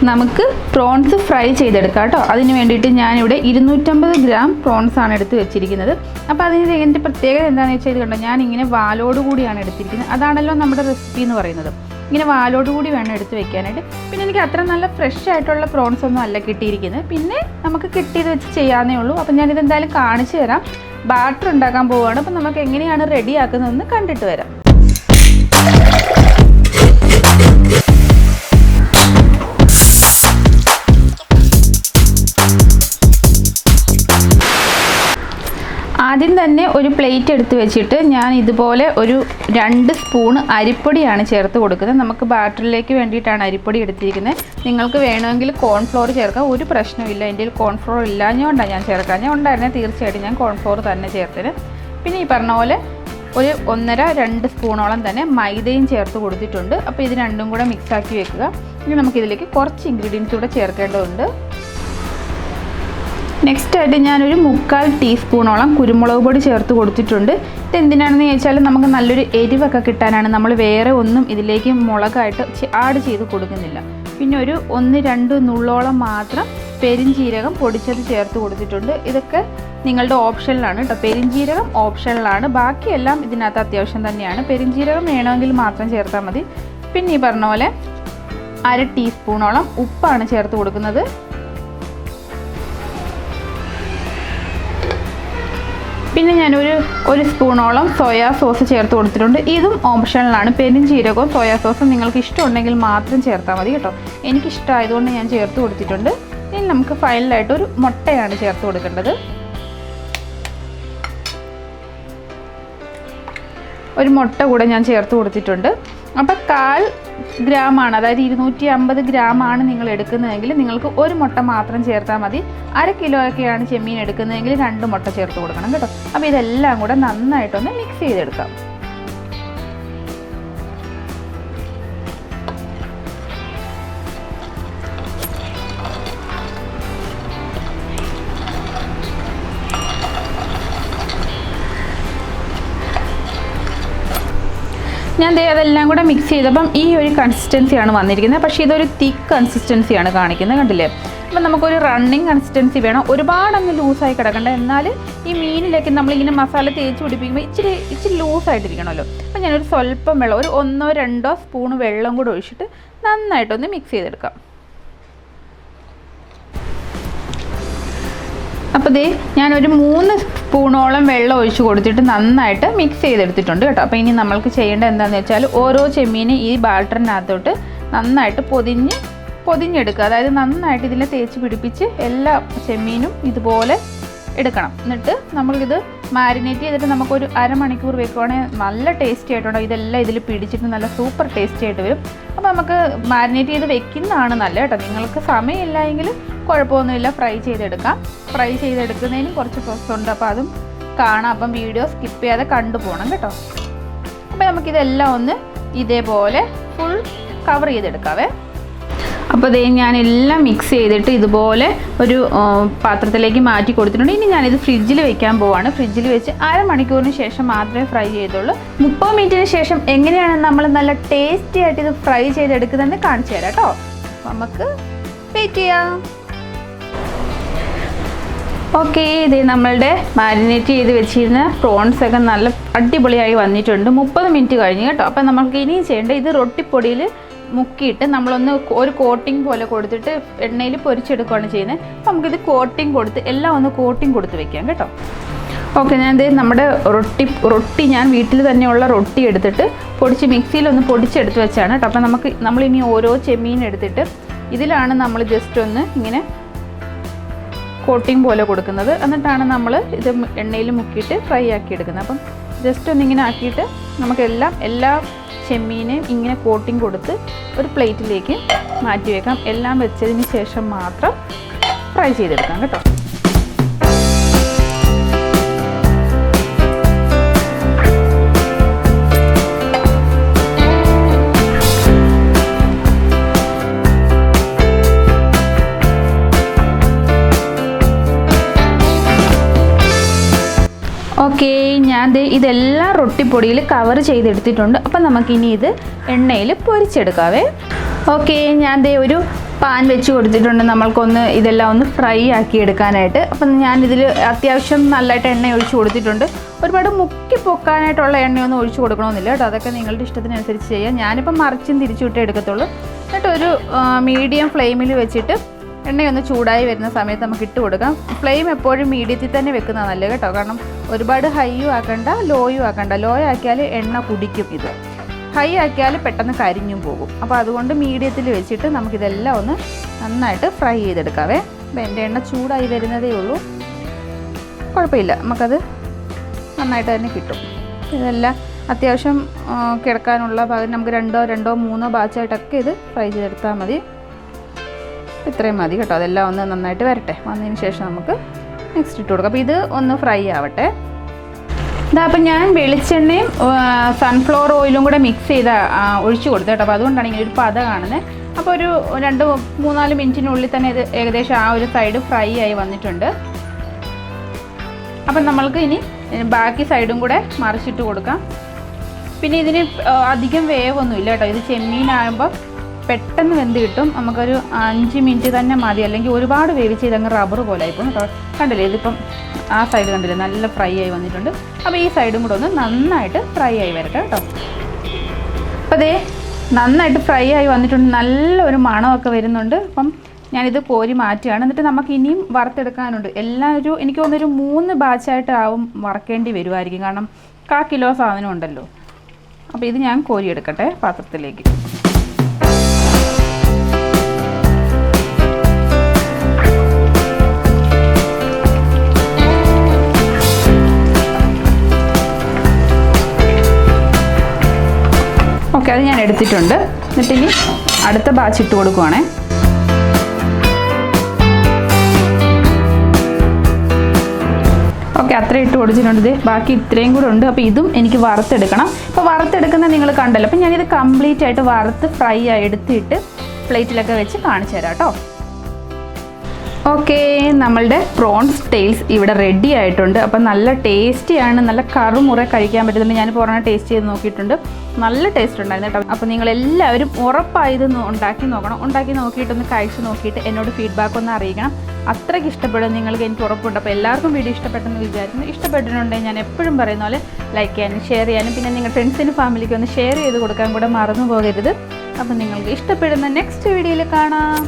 നമുക്ക് prawns fry ചെയ്തെടുക്കാം കേട്ടോ. അതിന് വേണ്ടിയിട്ട് ഞാനിവിടെ 250 ഗ്രാം പ്രോൺസ് ആണ് എടുത്ത് വെച്ചിരിക്കുന്നത്. അപ്പോൾ അതിന് എൻ്റെ പ്രത്യേകത എന്താണെന്ന് വെച്ചാൽ ഇത് കണ്ടോ, ഞാനിങ്ങനെ വാലോടുകൂടിയാണ് എടുത്തിരിക്കുന്നത്. അതാണല്ലോ നമ്മുടെ റെസിപ്പി എന്ന് പറയുന്നത്. ഇങ്ങനെ വാലോടുകൂടി വേണം എടുത്ത് വെക്കാനായിട്ട്. പിന്നെ എനിക്ക് അത്ര നല്ല ഫ്രഷ് ആയിട്ടുള്ള പ്രോൺസ് ഒന്നും അല്ല കിട്ടിയിരിക്കുന്നത്. പിന്നെ നമുക്ക് കിട്ടിയത് വെച്ച് ചെയ്യാവുന്നേ ഉള്ളൂ. അപ്പോൾ ഞാനിത് എന്തായാലും കാണിച്ചു തരാം. ബാറ്റർ ഉണ്ടാക്കാൻ പോവുകയാണ്. അപ്പോൾ നമുക്ക് എങ്ങനെയാണ് റെഡിയാക്കുന്നതെന്ന് കണ്ടിട്ട് വരാം. ആദ്യം തന്നെ ഒരു പ്ലേറ്റ് എടുത്ത് വെച്ചിട്ട് ഞാൻ ഇതുപോലെ ഒരു 2 സ്പൂൺ അരിപ്പൊടിയാണ് ചേർത്ത് കൊടുക്കുന്നത്. നമുക്ക് ബാറ്ററിലേക്ക് വേണ്ടിയിട്ടാണ് അരിപ്പൊടി എടുത്തിരിക്കുന്നത്. നിങ്ങൾക്ക് വേണമെങ്കിൽ കോൺഫ്ലോർ ചേർക്കാം, ഒരു പ്രശ്നമില്ല. എൻ്റെ കയ്യിൽ കോൺഫ്ലോർ ഇല്ലാഞ്ഞുകൊണ്ടാണ് ഞാൻ ചേർക്കാൻ. ഞാൻ ഉണ്ടായിരുന്നത് തീർച്ചയായിട്ടും ഞാൻ കോൺഫ്ലോർ തന്നെ ചേർത്തത്. പിന്നെ ഈ പറഞ്ഞ പോലെ ഒരു 1.5-2 സ്പൂണോളം തന്നെ മൈദയും ചേർത്ത് കൊടുത്തിട്ടുണ്ട്. അപ്പോൾ ഇത് രണ്ടും കൂടെ മിക്സാക്കി വെക്കുക. ഇനി നമുക്കിതിലേക്ക് കുറച്ച് ഇൻഗ്രീഡിയൻസ് കൂടെ ചേർക്കേണ്ടതുണ്ട്. നെക്സ്റ്റ് ആയിട്ട് ഞാനൊരു 3/4 ടീസ്പൂണോളം കുരുമുളക് പൊടി ചേർത്ത് കൊടുത്തിട്ടുണ്ട്. ഇത് എന്തിനാണെന്ന് ചോദിച്ചാൽ നമുക്ക് നല്ലൊരു എരിവൊക്കെ കിട്ടാനാണ്. നമ്മൾ വേറെ ഒന്നും ഇതിലേക്ക് മുളകായിട്ട് ആഡ് ചെയ്ത് കൊടുക്കുന്നില്ല. പിന്നെ ഒരു 1-2 നുള്ളോളം മാത്രം പെരിഞ്ജീരകം പൊടിച്ചത് ചേർത്ത് കൊടുത്തിട്ടുണ്ട്. ഇതൊക്കെ നിങ്ങളുടെ ഓപ്ഷനിലാണ് കേട്ടോ. പെരിഞ്ജീരകം ഓപ്ഷനിലാണ്, ബാക്കിയെല്ലാം ഇതിനകത്ത് അത്യാവശ്യം തന്നെയാണ്. പെരിഞ്ജീരകം വേണമെങ്കിൽ മാത്രം ചേർത്താൽ മതി. പിന്നെ ഈ പറഞ്ഞ പോലെ 1/2 ടീസ്പൂണോളം ഉപ്പാണ് ചേർത്ത് കൊടുക്കുന്നത്. പിന്നെ ഞാനൊരു സ്പൂണോളം സോയാ സോസ് ചേർത്ത് കൊടുത്തിട്ടുണ്ട്. ഇതും ഓപ്ഷനിലാണ്. പെരിഞ്ജീരകവും സോയാ സോസും നിങ്ങൾക്ക് ഇഷ്ടമുണ്ടെങ്കിൽ മാത്രം ചേർത്താൽ മതി കേട്ടോ. എനിക്കിഷ്ടമായതുകൊണ്ട് ഞാൻ ചേർത്ത് കൊടുത്തിട്ടുണ്ട്. ഇനി നമുക്ക് ഫൈനലായിട്ട് ഒരു മുട്ടയാണ് ചേർത്ത് കൊടുക്കേണ്ടത്. ഒരു മുട്ട കൂടെ ഞാൻ ചേർത്ത് കൊടുത്തിട്ടുണ്ട്. അപ്പോൾ 1/4 ഗ്രാമാണ്, അതായത് 250 ഗ്രാമാണ് നിങ്ങൾ എടുക്കുന്നതെങ്കിൽ നിങ്ങൾക്ക് ഒരു മുട്ട മാത്രം ചേർത്താൽ മതി. 1/2 കിലോയൊക്കെയാണ് ചെമ്മീൻ എടുക്കുന്നതെങ്കിൽ 2 മുട്ട ചേർത്ത് കൊടുക്കണം കേട്ടോ. അപ്പോൾ ഇതെല്ലാം കൂടെ നന്നായിട്ടൊന്ന് മിക്സ് ചെയ്തെടുക്കാം. ഞാൻ അതെല്ലാം കൂടെ മിക്സ് ചെയ്തപ്പം ഈ ഒരു കൺസിസ്റ്റൻസിയാണ് വന്നിരിക്കുന്നത്. പക്ഷേ ഇതൊരു തിക്ക് കൺസിസ്റ്റൻസിയാണ് കാണിക്കുന്നത്, കണ്ടില്ലേ? അപ്പം നമുക്കൊരു റണ്ണിങ് കൺസിസ്റ്റൻസി വേണം. ഒരുപാടങ്ങ് ലൂസായി കിടക്കണ്ട. എന്നാൽ ഈ മീനിലേക്ക് നമ്മളിങ്ങനെ മസാല തേച്ച് പിടിപ്പിക്കുമ്പോൾ ഇച്ചിരി ലൂസായിട്ടിരിക്കണമല്ലോ. അപ്പം ഞാനൊരു സ്വല്പം വെള്ളം, ഒരു 1-2 സ്പൂൺ വെള്ളം കൂടെ ഒഴിച്ചിട്ട് നന്നായിട്ടൊന്ന് മിക്സ് ചെയ്തെടുക്കാം. അപ്പോൾ ഞാനൊരു 3 സ്പൂണോളം വെള്ളം ഒഴിച്ച് കൊടുത്തിട്ട് നന്നായിട്ട് മിക്സ് ചെയ്തെടുത്തിട്ടുണ്ട് കേട്ടോ. അപ്പോൾ ഇനി നമ്മൾക്ക് ചെയ്യേണ്ടത് എന്താണെന്ന് വെച്ചാൽ ഓരോ ചെമ്മീനും ഈ ബാറ്ററിനകത്തോട്ട് നന്നായിട്ട് പൊതിഞ്ഞെടുക്കുക. അതായത് നന്നായിട്ട് ഇതിൽ തേച്ച് പിടിപ്പിച്ച് എല്ലാ ചെമ്മീനും ഇതുപോലെ എടുക്കണം. എന്നിട്ട് നമ്മളിത് മാരിനേറ്റ് ചെയ്തിട്ട് നമുക്കൊരു 1/2 മണിക്കൂർ വെക്കുവാണെങ്കിൽ നല്ല ടേസ്റ്റി ആയിട്ടുണ്ടാവും. ഇതെല്ലാം ഇതിൽ പിടിച്ചിട്ട് നല്ല സൂപ്പർ ടേസ്റ്റി ആയിട്ട് വരും. അപ്പോൾ നമുക്ക് മാരിനേറ്റ് ചെയ്ത് വെക്കുന്നതാണ് നല്ലത് കേട്ടോ. നിങ്ങൾക്ക് സമയമില്ല എങ്കിൽ കുഴപ്പമൊന്നുമില്ല, ഫ്രൈ ചെയ്തെടുക്കുന്നതിനും കുറച്ച് പ്രോസസ്സുണ്ട്. അപ്പോൾ അതും കാണാം. അപ്പം വീഡിയോ സ്കിപ്പ് ചെയ്യാതെ കണ്ടുപോകണം കേട്ടോ. അപ്പോൾ നമുക്കിതെല്ലാം ഒന്ന് ഇതേപോലെ ഫുൾ കവർ ചെയ്തെടുക്കാവേ. അപ്പോൾ ഞാനെല്ലാം മിക്സ് ചെയ്തിട്ട് ഇതുപോലെ ഒരു പാത്രത്തിലേക്ക് മാറ്റി കൊടുത്തിട്ടുണ്ട്. ഇനി ഞാനിത് ഫ്രിഡ്ജിൽ വെക്കാൻ പോവാണ്. ഫ്രിഡ്ജിൽ വെച്ച് 1/2 മണിക്കൂറിന് ശേഷം മാത്രമേ ഫ്രൈ ചെയ്തുള്ളൂ. 30 മിനിറ്റിന് ശേഷം എങ്ങനെയാണ് നമ്മൾ നല്ല ടേസ്റ്റി ആയിട്ട് ഇത് ഫ്രൈ ചെയ്തെടുക്കുന്നതെന്ന് കാണിച്ചു തരാം കേട്ടോ. നമുക്ക് വെയിറ്റ് ചെയ്യാം. ഓക്കെ, ഇത് നമ്മളുടെ മാരിനേറ്റ് ചെയ്ത് വെച്ചിരുന്ന പ്രോൺസൊക്കെ നല്ല അടിപൊളിയായി വന്നിട്ടുണ്ട്. 30 മിനിറ്റ് കഴിഞ്ഞ് കേട്ടോ. അപ്പോൾ നമുക്ക് ഇനി ചെയ്യേണ്ടത് ഇത് റൊട്ടിപ്പൊടിയിൽ മുക്കിയിട്ട് നമ്മളൊന്ന് ഒരു കോട്ടിംഗ് പോലെ കൊടുത്തിട്ട് എണ്ണയിൽ പൊരിച്ചെടുക്കുകയാണ് ചെയ്യുന്നത്. അപ്പോൾ നമുക്കിത് കോട്ടിംഗ് കൊടുത്ത് എല്ലാം ഒന്ന് കോട്ടിംഗ് കൊടുത്ത് വെക്കാം കേട്ടോ. ഓക്കെ, നമ്മുടെ റൊട്ടി ഞാൻ വീട്ടിൽ തന്നെയുള്ള റൊട്ടി എടുത്തിട്ട് മിക്സിയിലൊന്ന് പൊടിച്ചെടുത്ത് വെച്ചാണ് കേട്ടോ. അപ്പോൾ നമ്മളിനി ഓരോ ചെമ്മീൻ എടുത്തിട്ട് ഇതിലാണ് നമ്മൾ ജസ്റ്റ് ഒന്ന് ഇങ്ങനെ കോട്ടിംഗ് പോലെ കൊടുക്കുന്നത്. എന്നിട്ടാണ് നമ്മൾ ഇത് എണ്ണയിൽ മുക്കിയിട്ട് ഫ്രൈ ആക്കി എടുക്കുന്നത്. അപ്പം ജസ്റ്റ് ഒന്നിങ്ങനെ ആക്കിയിട്ട് എല്ലാ ചെമ്മീനെയും ഇങ്ങനെ കോട്ടിംഗ് കൊടുത്ത് ഒരു പ്ലേറ്റിലേക്ക് മാറ്റി വെക്കാം. എല്ലാം വെച്ചതിന് ശേഷം മാത്രം ഫ്രൈ ചെയ്തെടുക്കാം കേട്ടോ. ഓക്കെ, ഞാൻ ഇതെല്ലാം റൊട്ടിപ്പൊടിയിൽ കവർ ചെയ്തെടുത്തിട്ടുണ്ട്. അപ്പം നമുക്കിനി ഇത് എണ്ണയിൽ പൊരിച്ചെടുക്കാവേ. ഓക്കെ, ഞാൻ ഒരു പാൻ വെച്ച് കൊടുത്തിട്ടുണ്ട് നമ്മൾക്കൊന്ന് ഇതെല്ലാം ഒന്ന് ഫ്രൈ ആക്കി എടുക്കാനായിട്ട്. അപ്പം ഞാനിതിൽ അത്യാവശ്യം നല്ലതായിട്ട് എണ്ണ ഒഴിച്ച് കൊടുത്തിട്ടുണ്ട്. ഒരുപാട് മുക്കി പൊക്കാനായിട്ടുള്ള എണ്ണയൊന്നും ഒഴിച്ച് കൊടുക്കണമെന്നില്ല കേട്ടോ, അതൊക്കെ നിങ്ങളുടെ ഇഷ്ടത്തിനനുസരിച്ച് ചെയ്യാം. ഞാനിപ്പം മറിച്ചും തിരിച്ചു വിട്ടേ എടുക്കത്തുള്ളൂ. എന്നിട്ട് ഒരു മീഡിയം ഫ്ലെയിമിൽ വെച്ചിട്ട് എണ്ണയൊന്ന് ചൂടായി വരുന്ന സമയത്ത് നമുക്ക് ഇട്ട് കൊടുക്കാം. ഫ്ലെയിം എപ്പോഴും മീഡിയത്തിൽ തന്നെ വെക്കുന്നതാണ് നല്ലത് കേട്ടോ, കാരണം ഒരുപാട് ഹൈയും ആക്കണ്ട ലോയും ആക്കണ്ട. ലോ ആക്കിയാൽ എണ്ണ കുടിക്കും, ഇത് ഹൈ ആക്കിയാൽ പെട്ടെന്ന് കരിഞ്ഞും പോകും. അപ്പോൾ അതുകൊണ്ട് മീഡിയത്തിൽ വെച്ചിട്ട് നമുക്കിതെല്ലാം ഒന്ന് നന്നായിട്ട് ഫ്രൈ ചെയ്തെടുക്കാവേ. അപ്പോൾ എൻ്റെ എണ്ണ ചൂടായി വരുന്നതേ ഉള്ളൂ, കുഴപ്പമില്ല, നമുക്കത് നന്നായിട്ട് തന്നെ കിട്ടും. ഇതെല്ലാം അത്യാവശ്യം കിടക്കാനുള്ള ഭാഗം നമുക്ക് രണ്ടോ മൂന്നോ ബാച്ചായിട്ടൊക്കെ ഇത് ഫ്രൈ ചെയ്തെടുത്താൽ മതി. ഇത്രയും മതി കേട്ടോ. അതെല്ലാം ഒന്ന് നന്നായിട്ട് വരട്ടെ. വന്നതിന് ശേഷം നമുക്ക് നെക്സ്റ്റ് ഇട്ട് കൊടുക്കാം. അപ്പോൾ ഇത് ഒന്ന് ഫ്രൈ ആവട്ടെ. അപ്പം ഞാൻ വെളിച്ചെണ്ണയും സൺഫ്ലവർ ഓയിലും കൂടെ മിക്സ് ചെയ്ത് ഒഴിച്ചു കൊടുത്തു കേട്ടോ. അപ്പോൾ അതുകൊണ്ടാണ് ഇങ്ങനെ ഒരു പത കാണുന്നത്. അപ്പോൾ ഒരു 2-3-4 മിനിറ്റിനുള്ളിൽ തന്നെ ഇത് ഏകദേശം ആ ഒരു സൈഡ് ഫ്രൈ ആയി വന്നിട്ടുണ്ട്. അപ്പം നമ്മൾക്ക് ഇനി ബാക്കി സൈഡും കൂടെ മറിച്ചിട്ട് കൊടുക്കാം. പിന്നെ ഇതിന് അധികം വേവൊന്നുമില്ല കേട്ടോ, ഇത് ചെമ്മീനാകുമ്പോൾ പെട്ടെന്ന് വെന്ത് കിട്ടും. നമുക്കൊരു 5 മിനിറ്റ് തന്നെ മതി, അല്ലെങ്കിൽ ഒരുപാട് വേവിച്ച് ഇതങ്ങ് റബ്ബർ പോലെ ആയിപ്പോൾ കേട്ടോ. കണ്ടില്ലേ, ഇതിപ്പം ആ സൈഡ് കണ്ടില്ലേ നല്ല ഫ്രൈ ആയി വന്നിട്ടുണ്ട്. അപ്പോൾ ഈ സൈഡും കൂടെ ഒന്ന് നന്നായിട്ട് ഫ്രൈ ആയി വരട്ടെ കേട്ടോ. അപ്പോൾ അതേ നന്നായിട്ട് ഫ്രൈ ആയി വന്നിട്ടുണ്ട്, നല്ലൊരു മണമൊക്കെ വരുന്നുണ്ട്. അപ്പം ഞാനിത് കോരി മാറ്റുകയാണ്. എന്നിട്ട് നമുക്ക് ഇനിയും വറുത്തെടുക്കാനുണ്ട്. എല്ലാം എനിക്ക് തോന്നുന്നൊരു 3 ബാച്ചായിട്ട് ആവും വറക്കേണ്ടി വരുമായിരിക്കും, കാരണം 1/4 കിലോ സാധനം ഉണ്ടല്ലോ. അപ്പോൾ ഇത് ഞാൻ കോരിയെടുക്കട്ടെ പാത്രത്തിലേക്ക്. ഓക്കെ, അത് ഞാൻ എടുത്തിട്ടുണ്ട്. എന്നിട്ട് ഇനി അടുത്ത ബാച്ച് ഇട്ട് കൊടുക്കുവാണേ. ഓക്കെ, അത്ര ഇട്ട് കൊടുത്തിട്ടുണ്ട്. ബാക്കി ഇത്രയും കൂടെ ഉണ്ട്. അപ്പോൾ ഇതും എനിക്ക് വറുത്തെടുക്കണം. അപ്പോൾ വറുത്തെടുക്കുന്നത് നിങ്ങൾ കണ്ടല്ലോ. അപ്പോൾ ഞാനിത് കംപ്ലീറ്റ് ആയിട്ട് വറുത്ത് ഫ്രൈ ആയി എടുത്തിട്ട് പ്ലേറ്റിലൊക്കെ വെച്ച് കാണിച്ചു തരാം കേട്ടോ. ഓക്കെ, നമ്മളുടെ പ്രോൺസ് ടെയിൽസ് ഇവിടെ റെഡി ആയിട്ടുണ്ട്. അപ്പം നല്ല ടേസ്റ്റിയാണ്, നല്ല കറുമുറ കഴിക്കാൻ പറ്റുന്നുണ്ട്. ഞാനിപ്പോൾ ഒരെണ്ണം ടേസ്റ്റ് ചെയ്ത് നോക്കിയിട്ടുണ്ട്, നല്ല ടേസ്റ്റ് ഉണ്ടായിരുന്നു കേട്ടോ. അപ്പോൾ നിങ്ങളെല്ലാവരും ഉറപ്പായത് ഉണ്ടാക്കി നോക്കണം. ഉണ്ടാക്കി നോക്കിയിട്ടൊന്ന് കഴിച്ച് നോക്കിയിട്ട് എന്നോട് ഫീഡ്ബാക്ക് ഒന്ന് അറിയിക്കണം. അത്രയ്ക്ക് ഇഷ്ടപ്പെടും നിങ്ങൾക്ക്, എനിക്ക് ഉറപ്പുണ്ട്. അപ്പോൾ എല്ലാവർക്കും വീഡിയോ ഇഷ്ടപ്പെട്ടെന്ന് വിചാരിക്കുന്നു. ഇഷ്ടപ്പെട്ടിട്ടുണ്ടെങ്കിൽ ഞാൻ എപ്പോഴും പറയുന്ന പോലെ ലൈക്ക് ചെയ്യാനും ഷെയർ ചെയ്യാനും പിന്നെ നിങ്ങളുടെ ഫ്രണ്ട്സിനും ഫാമിലിക്കും ഒന്ന് ഷെയർ ചെയ്ത് കൊടുക്കാൻ കൂടെ മറന്നു പോകരുത്. അപ്പോൾ നിങ്ങൾക്ക് ഇഷ്ടപ്പെടുന്ന നെക്സ്റ്റ് വീഡിയോയിൽ കാണാം.